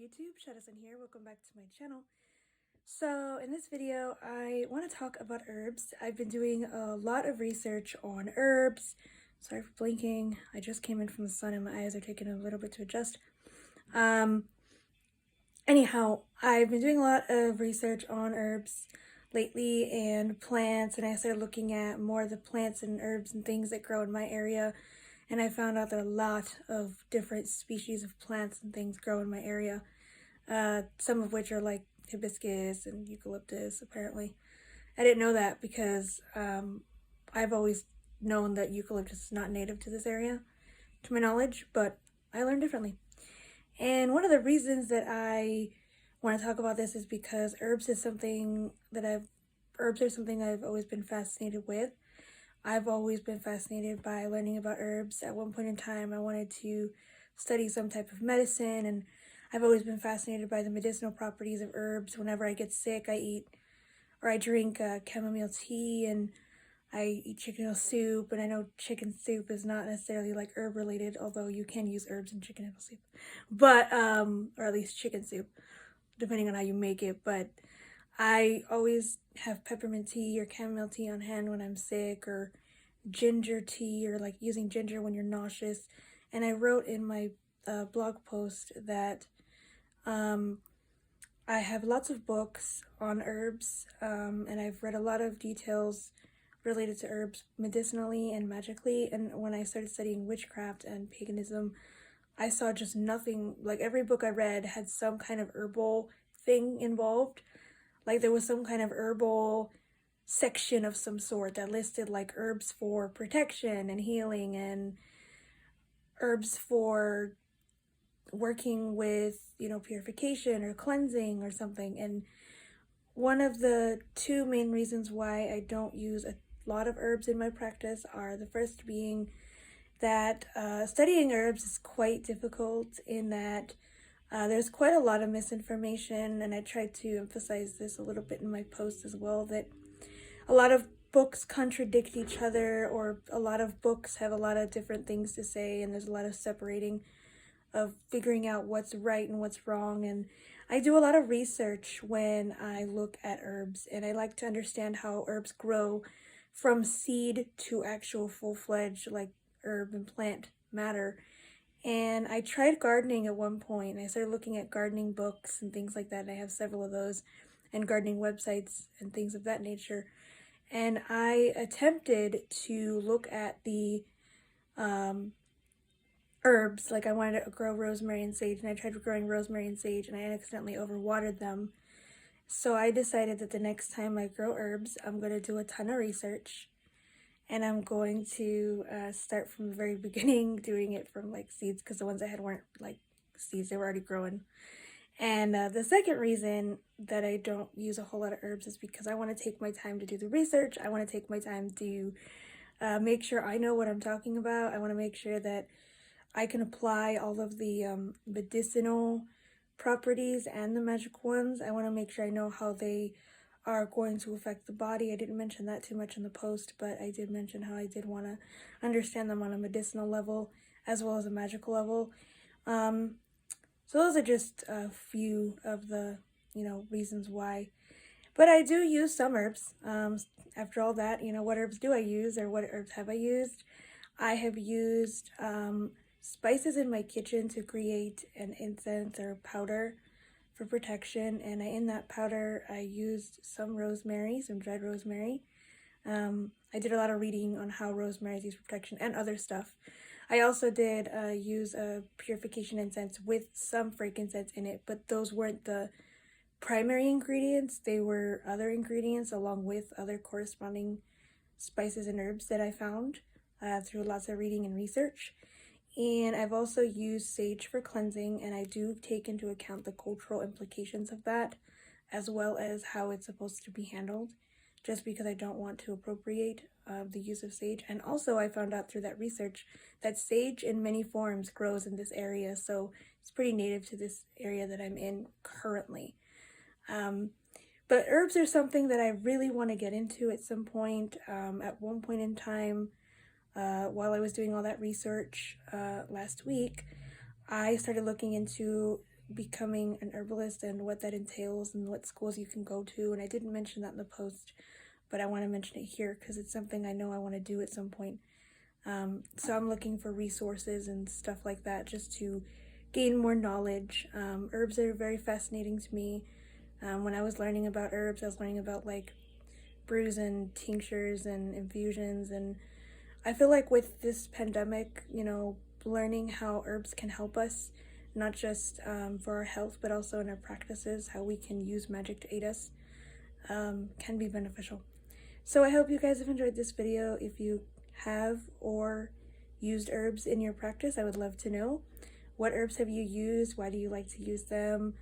YouTube, Shadowsun here. Welcome back to my channel. So in this video, I want to talk about herbs. I've been doing a lot of research on herbs. Sorry for blinking. I just came in from the sun and my eyes are taking a little bit to adjust. Anyhow, I've been doing a lot of research on herbs lately and plants, and I started looking at more of the plants and herbs and things that grow in my area. And I found out that a lot of different species of plants and things grow in my area. Some of which are like hibiscus and eucalyptus, apparently. I didn't know that because I've always known that eucalyptus is not native to this area, to my knowledge, but I learned differently. And one of the reasons that I want to talk about this is because herbs are something I've always been fascinated with. I've always been fascinated by learning about herbs. At one point in time, I wanted to study some type of medicine, and I've always been fascinated by the medicinal properties of herbs. Whenever I get sick, I drink chamomile tea, and I eat chicken soup. And I know chicken soup is not necessarily like herb related, although you can use herbs in chicken soup, but or at least chicken soup, depending on how you make it. But I always have peppermint tea or chamomile tea on hand when I'm sick, or ginger tea, or like using ginger when you're nauseous. And I wrote in my blog post that I have lots of books on herbs, and I've read a lot of details related to herbs medicinally and magically. And when I started studying witchcraft and paganism, I saw just nothing. Like, every book I read had some kind of herbal thing involved. Like, there was some kind of herbal section of some sort that listed like herbs for protection and healing, and herbs for working with, purification or cleansing or something. And one of the two main reasons why I don't use a lot of herbs in my practice are, the first being that studying herbs is quite difficult, in that there's quite a lot of misinformation, and I tried to emphasize this a little bit in my post as well, that a lot of books contradict each other, or a lot of books have a lot of different things to say, and there's a lot of separating of figuring out what's right and what's wrong. And I do a lot of research when I look at herbs, and I like to understand how herbs grow from seed to actual full-fledged like herb and plant matter. And I tried gardening at one point, and I started looking at gardening books and things like that. I have several of those, and gardening websites and things of that nature. And I attempted to look at the herbs. Like, I wanted to grow rosemary and sage, and I tried growing rosemary and sage, and I accidentally overwatered them. So I decided that the next time I grow herbs, I'm going to do a ton of research, and I'm going to start from the very beginning, doing it from like seeds, because the ones I had weren't like seeds, they were already growing. And the second reason that I don't use a whole lot of herbs is because I want to take my time to do the research. I want to take my time to make sure I know what I'm talking about. I want to make sure that I can apply all of the medicinal properties and the magic ones. I want to make sure I know how they are going to affect the body. I didn't mention that too much in the post, but I did mention how I did want to understand them on a medicinal level as well as a magical level. So those are just a few of the, reasons why. But I do use some herbs. After all that, what herbs do I use, or what herbs have I used? I have used spices in my kitchen to create an incense or powder for protection, and in that powder I used some rosemary, some dried rosemary. I did a lot of reading on how rosemary is used for protection and other stuff. I also did use a purification incense with some frankincense in it, but those weren't the primary ingredients. They were other ingredients along with other corresponding spices and herbs that I found through lots of reading and research. And I've also used sage for cleansing, and I do take into account the cultural implications of that, as well as how it's supposed to be handled, just because I don't want to appropriate the use of sage. And also, I found out through that research that sage in many forms grows in this area, so it's pretty native to this area that I'm in currently. But herbs are something that I really want to get into at some point. At one point in time, while I was doing all that research last week, I started looking into becoming an herbalist and what that entails and what schools you can go to. And I didn't mention that in the post, but I want to mention it here because it's something I know I want to do at some point. So I'm looking for resources and stuff like that just to gain more knowledge. Herbs are very fascinating to me. When I was learning about herbs, I was learning about like brews and tinctures and infusions, and I feel like with this pandemic, you know, learning how herbs can help us, not just for our health, but also in our practices, how we can use magic to aid us, can be beneficial. So I hope you guys have enjoyed this video. If you have or used herbs in your practice, I would love to know. What herbs have you used? Why do you like to use them?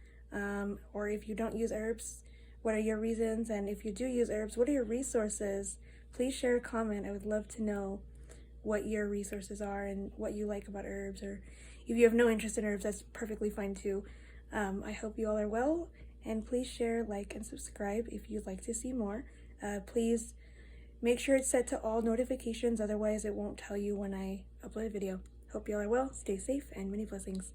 Or if you don't use herbs, what are your reasons? And if you do use herbs, what are your resources? Please share a comment. I would love to know what your resources are and what you like about herbs. Or if you have no interest in herbs, that's perfectly fine too. I hope you all are well, and please share, like, and subscribe if you'd like to see more. Please make sure it's set to all notifications, otherwise it won't tell you when I upload a video. Hope you all are well, stay safe, and many blessings.